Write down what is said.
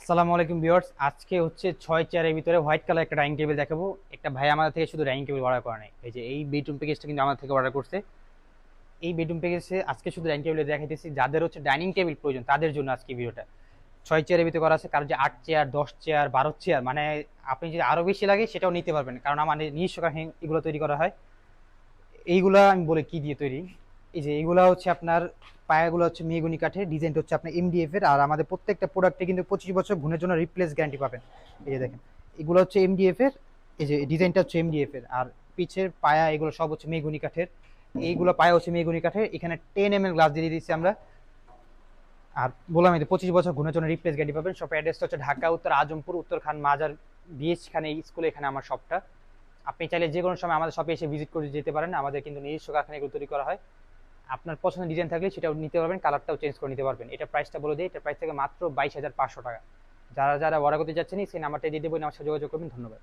আসসালামু আলাইকুম ভিউয়ার্স, আজকে হচ্ছে 6 চেয়ারের ভিতরে হোয়াইট কালার একটা ডাইনিং টেবিল দেখাবো। একটা ভাই আমাদের থেকে শুধু ডাইনিং টেবিল অর্ডার করে নাই, এই যে এই বেডরুম প্যাকেজটা কিন্তু আমাদের থেকে অর্ডার করছে। এই বেডরুম প্যাকেজে আজকে শুধু ডাইনিং টেবিল দেখাইতেছি, যাদের হচ্ছে ডাইনিং টেবিল প্রয়োজন তাদের জন্য আজকে ভিডিওটা। 6 চেয়ারের ভিতরে করা আছে, কারণ যে 8 চেয়ার 10 চেয়ার 12 চেয়ার মানে আপনি যদি আরো বেশি লাগে সেটাও নিতে পারবেন, কারণ আমাদের নিজস্ব কারখানায় এগুলো তৈরি করা হয়। এইগুলা আমি বলে কি দিয়ে তৈরি, এই যে এইগুলা হচ্ছে আপনার পায়াগুলো হচ্ছে মেহগনি কাঠের, ডিজাইনটা হচ্ছে আপনার এমডিএফ এর। আর আমাদের প্রত্যেকটা প্রোডাক্টে কিন্তু 25 বছর ঘুণের জন্য রিপ্লেস গ্যারান্টি পাবেন। এই যে দেখেন, এগুলো হচ্ছে এমডিএফ এর, এই যে ডিজাইনটা হচ্ছে এমডিএফ এর। আর পিছের পায়া এগুলো সব হচ্ছে মেহগনি কাঠের, এইগুলো পায়া হচ্ছে মেহগনি কাঠের। এখানে 10 mm গ্লাস দিয়ে দিচ্ছি আমরা। আর বললাম এই যে 25 বছর ঘুণের জন্য রিপ্লেস গ্যারান্টি পাবেন। সব অ্যাড্রেসটা হচ্ছে ঢাকা উত্তর আজমপুর, উত্তর খান মাজার বিএস খানে স্কুলে, এখানে আমার শপটা। আপনি চাইলে যে কোনো সময় আমাদের শপে এসে ভিজিট করে যেতে পারেন, আমাদের কিন্তু নিজস্ব কারখানায় এগুলো তৈরি করা হয়। আপনার পছন্দের ডিজাইন থাকলে সেটাও নিতে পারবেন, কালারটাও চেঞ্জ করে নিতে পারবেন। এটা প্রাইসটা বলে দিই, এটা প্রাইস থেকে মাত্র 22,500 টাকা। যারা যারা অর্ডার করতে যাচ্ছেন সেই নাম্বারটা দিয়ে দেবো, আমার সাথে যোগাযোগ করবেন। ধন্যবাদ।